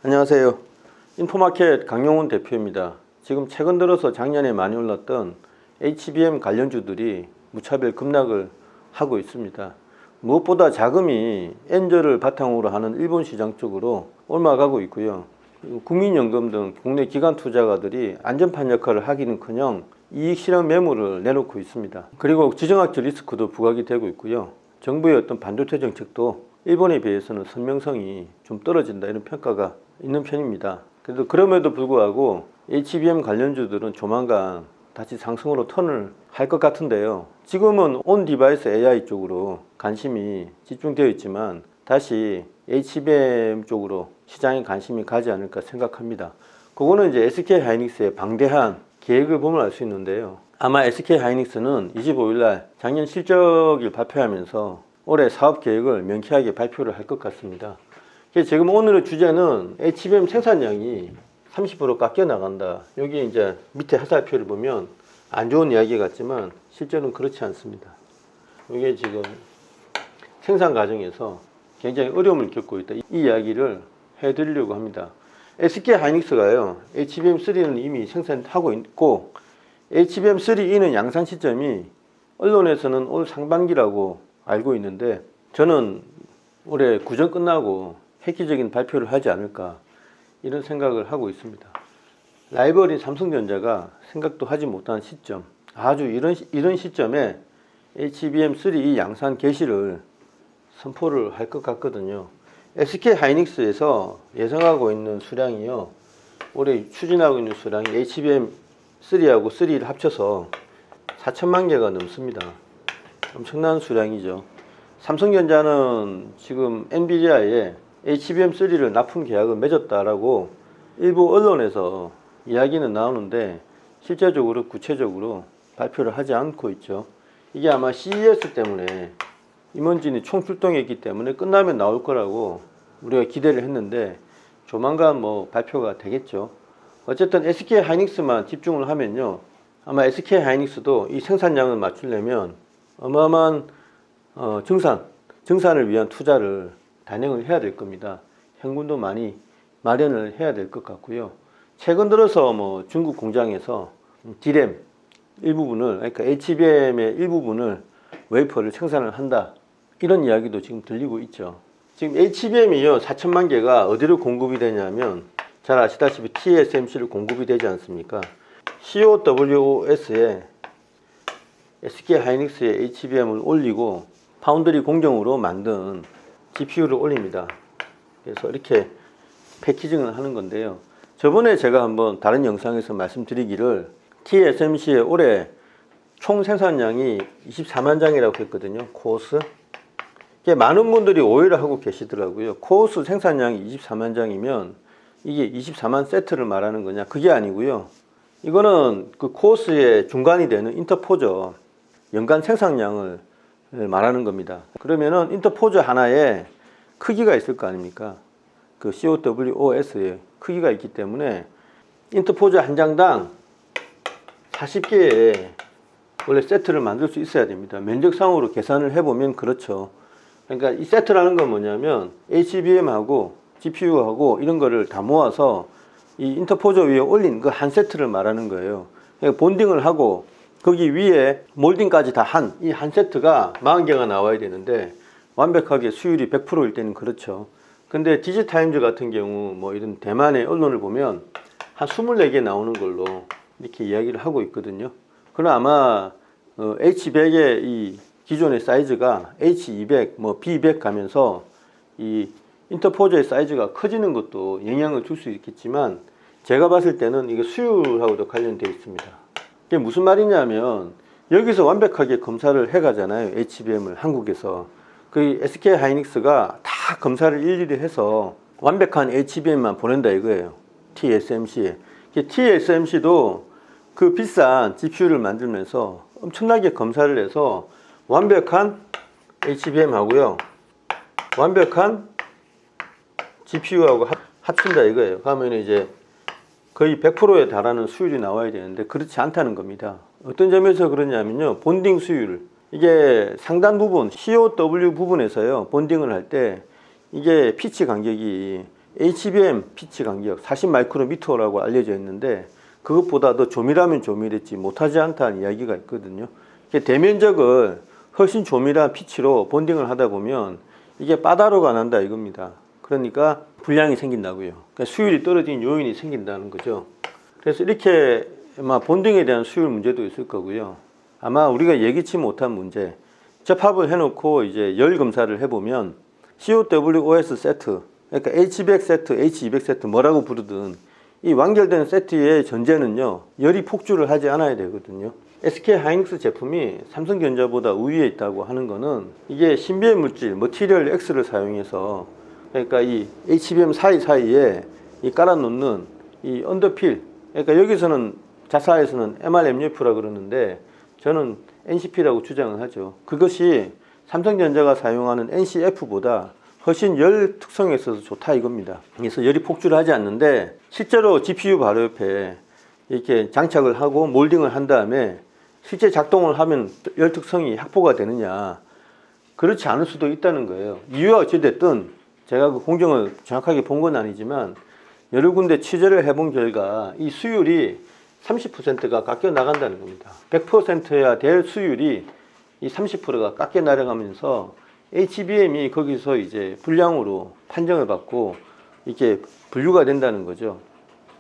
안녕하세요. 인포마켓 강용훈 대표입니다. 지금 최근 들어서 작년에 많이 올랐던 HBM 관련주들이 무차별 급락을 하고 있습니다. 무엇보다 자금이 엔저를 바탕으로 하는 일본 시장 쪽으로 옮아가고 있고요. 국민연금 등 국내 기관 투자가들이 안전판 역할을 하기는커녕 이익 실현 매물을 내놓고 있습니다. 그리고 지정학적 리스크도 부각이 되고 있고요. 정부의 어떤 반도체 정책도 일본에 비해서는 선명성이 좀 떨어진다, 이런 평가가 있는 편입니다. 그래도 그럼에도 불구하고 HBM 관련주들은 조만간 다시 상승으로 턴을 할 것 같은데요. 지금은 온 디바이스 AI 쪽으로 관심이 집중되어 있지만 다시 HBM 쪽으로 시장에 관심이 가지 않을까 생각합니다. 그거는 이제 SK하이닉스의 방대한 계획을 보면 알 수 있는데요. 아마 SK하이닉스는 25일날 작년 실적을 발표하면서 올해 사업 계획을 명쾌하게 발표를 할 것 같습니다. 지금 오늘의 주제는 HBM 생산량이 30% 깎여 나간다. 여기 이제 밑에 화살표를 보면 안 좋은 이야기 같지만 실제로는 그렇지 않습니다. 이게 지금 생산 과정에서 굉장히 어려움을 겪고 있다, 이 이야기를 해드리려고 합니다. SK하이닉스가요, HBM3는 이미 생산하고 있고 HBM3E는 양산 시점이 언론에서는 올 상반기라고 알고 있는데, 저는 올해 구정 끝나고 획기적인 발표를 하지 않을까, 이런 생각을 하고 있습니다. 라이벌인 삼성전자가 생각도 하지 못한 시점, 아주 이런 시점에 HBM3E 양산 개시를 선포를 할 것 같거든요. SK하이닉스에서 예상하고 있는 수량이요, 올해 추진하고 있는 수량이 HBM3하고 3를 합쳐서 4천만 개가 넘습니다. 엄청난 수량이죠. 삼성전자는 지금 엔비디아에 HBM3를 납품 계약을 맺었다라고 일부 언론에서 이야기는 나오는데 실제적으로 구체적으로 발표를 하지 않고 있죠. 이게 아마 CES 때문에 임원진이 총출동했기 때문에 끝나면 나올 거라고 우리가 기대를 했는데 조만간 발표가 되겠죠. 어쨌든 SK하이닉스만 집중을 하면요, 아마 SK하이닉스도 이 생산량을 맞추려면 어마어마한 증산을 위한 투자를 단행을 해야 될 겁니다. 현금도 많이 마련을 해야 될 것 같고요. 최근 들어서 중국 공장에서 D램 일부분을, 그러니까 HBM의 일부분을 웨이퍼를 생산을 한다, 이런 이야기도 지금 들리고 있죠. 지금 HBM이요, 4천만 개가 어디로 공급이 되냐면 잘 아시다시피 TSMC로 공급이 되지 않습니까? CoWoS에 SK하이닉스의 HBM을 올리고 파운드리 공정으로 만든 GPU를 올립니다. 그래서 이렇게 패키징을 하는 건데요. 저번에 제가 한번 다른 영상에서 말씀드리기를 TSMC의 올해 총 생산량이 24만 장이라고 했거든요. 코어스. 많은 분들이 오해를 하고 계시더라고요. 코어스 생산량이 24만 장이면 이게 24만 세트를 말하는 거냐? 그게 아니고요. 이거는 그 코어스의 중간이 되는 인터포저 연간 생산량을 말하는 겁니다. 그러면은 인터포저 하나에 크기가 있을 거 아닙니까? 그 CoWoS의 크기가 있기 때문에 인터포저 한 장당 40개의 원래 세트를 만들 수 있어야 됩니다. 면적상으로 계산을 해보면 그렇죠. 그러니까 이 세트라는 건 뭐냐면 HBM하고 GPU하고 이런 거를 다 모아서 이 인터포저 위에 올린 그 한 세트를 말하는 거예요. 그러니까 본딩을 하고 거기 위에 몰딩까지 다 이 한 세트가 40개가 나와야 되는데 완벽하게 수율이 100%일 때는 그렇죠. 근데 디지타임즈 같은 경우 이런 대만의 언론을 보면 한 24개 나오는 걸로 이렇게 이야기를 하고 있거든요. 그럼 아마 H100의 이 기존의 사이즈가 H200, B200 가면서 이 인터포저의 사이즈가 커지는 것도 영향을 줄 수 있겠지만 제가 봤을 때는 이게 수율하고도 관련되어 있습니다. 이게 무슨 말이냐면 여기서 완벽하게 검사를 해가잖아요. HBM을 한국에서. 그 SK하이닉스가 다 검사를 일일이 해서 완벽한 HBM만 보낸다 이거예요. TSMC에. TSMC도 그 비싼 GPU를 만들면서 엄청나게 검사를 해서 완벽한 HBM 하고요, 완벽한 GPU하고 합친다 이거예요. 그러면 이제 거의 100%에 달하는 수율이 나와야 되는데 그렇지 않다는 겁니다. 어떤 점에서 그러냐면요, 본딩 수율, 이게 상단 부분 COW 부분에서요 본딩을 할 때 이게 피치 간격이 HBM 피치 간격 40 마이크로미터라고 알려져 있는데 그것보다 더 조밀하면 조밀했지 못하지 않다는 이야기가 있거든요. 대면적을 훨씬 조밀한 피치로 본딩을 하다 보면 이게 빠다로가 난다 이겁니다. 그러니까 불량이 생긴다고요. 그러니까 수율이 떨어진 요인이 생긴다는 거죠. 그래서 이렇게 아마 본딩에 대한 수율 문제도 있을 거고요. 아마 우리가 예기치 못한 문제, 접합을 해놓고 이제 열 검사를 해보면 COWOS 세트, 그러니까 H100 세트, H200 세트 뭐라고 부르든 이 완결된 세트의 전제는요, 열이 폭주를 하지 않아야 되거든요. SK 하이닉스 제품이 삼성전자보다 우위에 있다고 하는 거는 이게 신비의 물질, 머티리얼 X를 사용해서 그러니까 이 HBM 사이사이에 이 깔아놓는 이 언더필, 그러니까 여기서는 자사에서는 MRMUF라 그러는데 저는 NCP라고 주장을 하죠. 그것이 삼성전자가 사용하는 NCF보다 훨씬 열 특성에 있어서 좋다 이겁니다. 그래서 열이 폭주를 하지 않는데 실제로 GPU 바로 옆에 이렇게 장착을 하고 몰딩을 한 다음에 실제 작동을 하면 열 특성이 확보가 되느냐, 그렇지 않을 수도 있다는 거예요. 이유가 어찌됐든 제가 그 공정을 정확하게 본 건 아니지만 여러 군데 취재를 해본 결과 이 수율이 30%가 깎여 나간다는 겁니다. 100%야 될 수율이 이 30%가 깎여 나가면서 HBM이 거기서 이제 불량으로 판정을 받고 이게 분류가 된다는 거죠.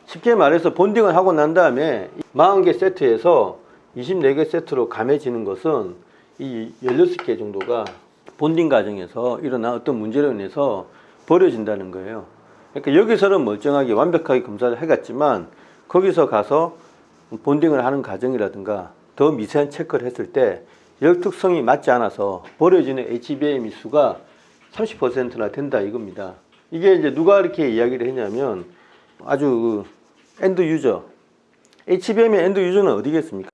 쉽게 말해서 본딩을 하고 난 다음에 40개 세트에서 24개 세트로 감해지는 것은 이 16개 정도가 본딩 과정에서 일어난 어떤 문제로 인해서 버려진다는 거예요. 그러니까 여기서는 멀쩡하게 완벽하게 검사를 해갔지만 거기서 가서 본딩을 하는 과정이라든가 더 미세한 체크를 했을 때 열 특성이 맞지 않아서 버려지는 HBM 수가 30%나 된다 이겁니다. 이게 이제 누가 이렇게 이야기를 했냐면 아주 엔드 유저, HBM의 엔드 유저는 어디겠습니까?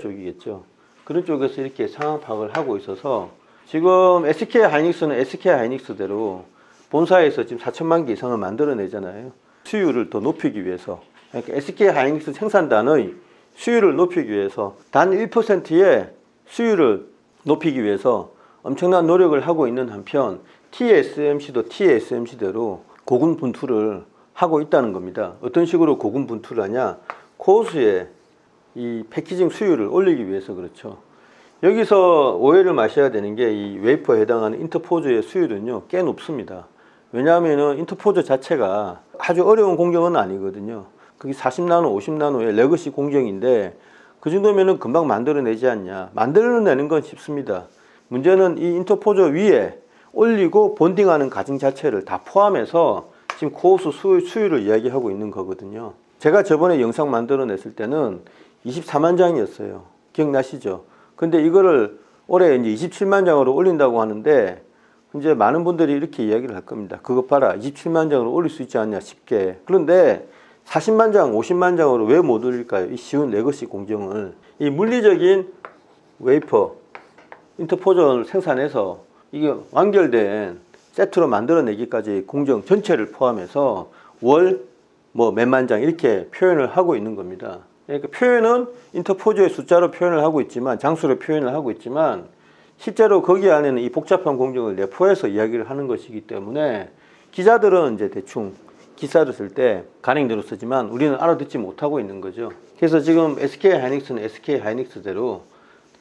쪽이겠죠. 그런 쪽에서 이렇게 상황 파악을 하고 있어서 지금 SK 하이닉스는 SK 하이닉스대로 본사에서 지금 4천만 개 이상을 만들어내잖아요. 수율을 더 높이기 위해서. 그러니까 SK 하이닉스 생산단의 수율을 높이기 위해서 단 1%의 수율을 높이기 위해서 엄청난 노력을 하고 있는 한편 TSMC도 TSMC대로 고군분투를 하고 있다는 겁니다. 어떤 식으로 고군분투를 하냐? 코수의 이 패키징 수율을 올리기 위해서 그렇죠. 여기서 오해를 마셔야 되는 게 이 웨이퍼에 해당하는 인터포저의 수율은요, 꽤 높습니다. 왜냐하면 인터포저 자체가 아주 어려운 공정은 아니거든요. 그게 40나노, 50나노의 레거시 공정인데 그 정도면은 금방 만들어내지 않냐. 만들어내는 건 쉽습니다. 문제는 이 인터포저 위에 올리고 본딩하는 과정 자체를 다 포함해서 지금 고수 수율을 이야기하고 있는 거거든요. 제가 저번에 영상 만들어냈을 때는 24만 장이었어요. 기억나시죠? 근데 이거를 올해 이제 27만 장으로 올린다고 하는데 이제 많은 분들이 이렇게 이야기를 할 겁니다. 그것 봐라, 27만 장으로 올릴 수 있지 않냐, 쉽게. 그런데 40만 장, 50만 장으로 왜 못 올릴까요? 이 쉬운 레거시 공정을. 이 물리적인 웨이퍼, 인터포저를 생산해서 이게 완결된 세트로 만들어내기까지 공정 전체를 포함해서 월 몇만 장 이렇게 표현을 하고 있는 겁니다. 그러니까 표현은 인터포저의 숫자로 표현을 하고 있지만, 장수로 표현을 하고 있지만 실제로 거기 안에는 이 복잡한 공정을 내포해서 이야기를 하는 것이기 때문에 기자들은 이제 대충 기사를 쓸 때 간행대로 쓰지만 우리는 알아듣지 못하고 있는 거죠. 그래서 지금 SK 하이닉스는 SK 하이닉스대로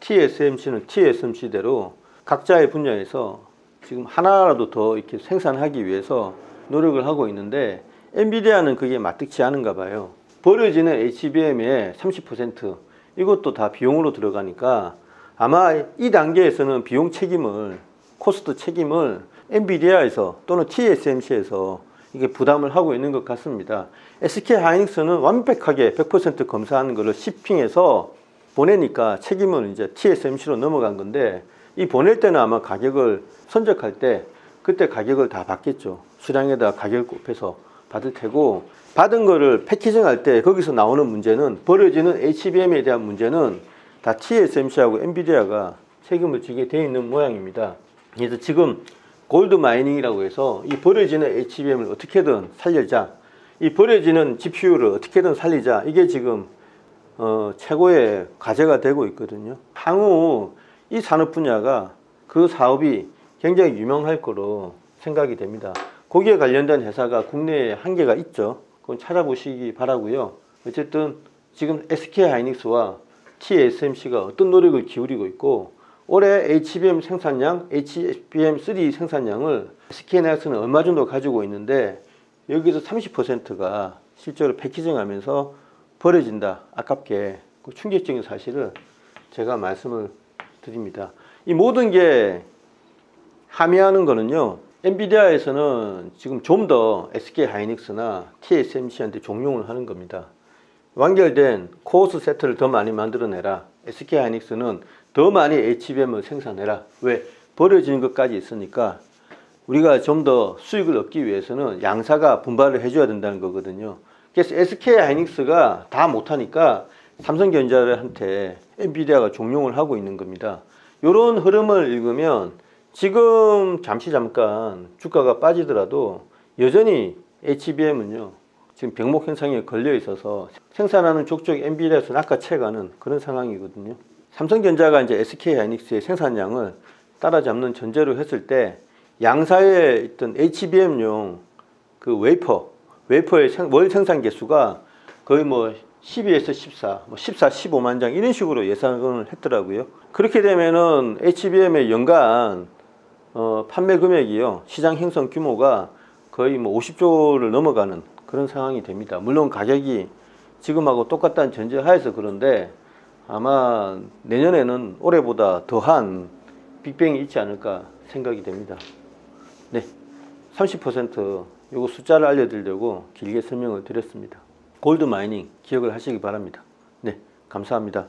TSMC는 TSMC대로 각자의 분야에서 지금 하나라도 더 이렇게 생산하기 위해서 노력을 하고 있는데 엔비디아는 그게 마뜩치 않은가 봐요. 버려지는 HBM의 30% 이것도 다 비용으로 들어가니까 아마 이 단계에서는 비용 책임을, 코스트 책임을 엔비디아에서 또는 TSMC에서 이게 부담을 하고 있는 것 같습니다. SK 하이닉스는 완벽하게 100% 검사하는 것을 shipping해서 보내니까 책임은 이제 TSMC로 넘어간 건데 이 보낼 때는 아마 가격을 선적할 때 그때 가격을 다 받겠죠. 수량에다 가격을 곱해서 받을 테고 받은 거를 패키징할 때 거기서 나오는 문제는 버려지는 HBM에 대한 문제는 다 TSMC하고 엔비디아가 책임을 지게 되어 있는 모양입니다. 그래서 지금 골드 마이닝이라고 해서 이 버려지는 HBM을 어떻게든 살리자, 이 버려지는 GPU를 어떻게든 살리자, 이게 지금 최고의 과제가 되고 있거든요. 향후 이 산업 분야가 그 사업이 굉장히 유명할 거로 생각이 됩니다. 거기에 관련된 회사가 국내에 한 개가 있죠. 그건 찾아보시기 바라고요. 어쨌든 지금 SK하이닉스와 TSMC가 어떤 노력을 기울이고 있고 올해 HBM 생산량, HBM3 생산량을 SK하이닉스는 얼마 정도 가지고 있는데 여기서 30%가 실제로 패키징하면서 버려진다. 아깝게. 그 충격적인 사실을 제가 말씀을 드립니다. 이 모든 게 함의하는 거는요. 엔비디아에서는 지금 좀 더 SK하이닉스나 TSMC한테 종용을 하는 겁니다. 완결된 코어스 세트를 더 많이 만들어내라. SK하이닉스는 더 많이 HBM을 생산해라. 왜? 버려지는 것까지 있으니까 우리가 좀 더 수익을 얻기 위해서는 양사가 분발을 해줘야 된다는 거거든요. 그래서 SK하이닉스가 다 못하니까 삼성전자한테 엔비디아가 종용을 하고 있는 겁니다. 이런 흐름을 읽으면 지금 잠깐 주가가 빠지더라도 여전히 HBM은요 지금 병목 현상에 걸려 있어서 생산하는 족족 엔비디아에서 낚아채가는 그런 상황이거든요. 삼성전자가 이제 SK하이닉스의 생산량을 따라잡는 전제로 했을 때 양사에 있던 HBM용 그 웨이퍼의 월 생산 개수가 거의 뭐 12에서 14, 14, 15만 장 이런 식으로 예상을 했더라고요. 그렇게 되면은 HBM의 연간 판매 금액이요 시장 형성 규모가 거의 뭐 50조를 넘어가는 그런 상황이 됩니다. 물론 가격이 지금하고 똑같다는 전제 하에서 그런데 아마 내년에는 올해보다 더한 빅뱅이 있지 않을까 생각이 됩니다. 네, 30% 요거 숫자를 알려드리려고 길게 설명을 드렸습니다. 골드 마이닝 기억을 하시기 바랍니다. 네, 감사합니다.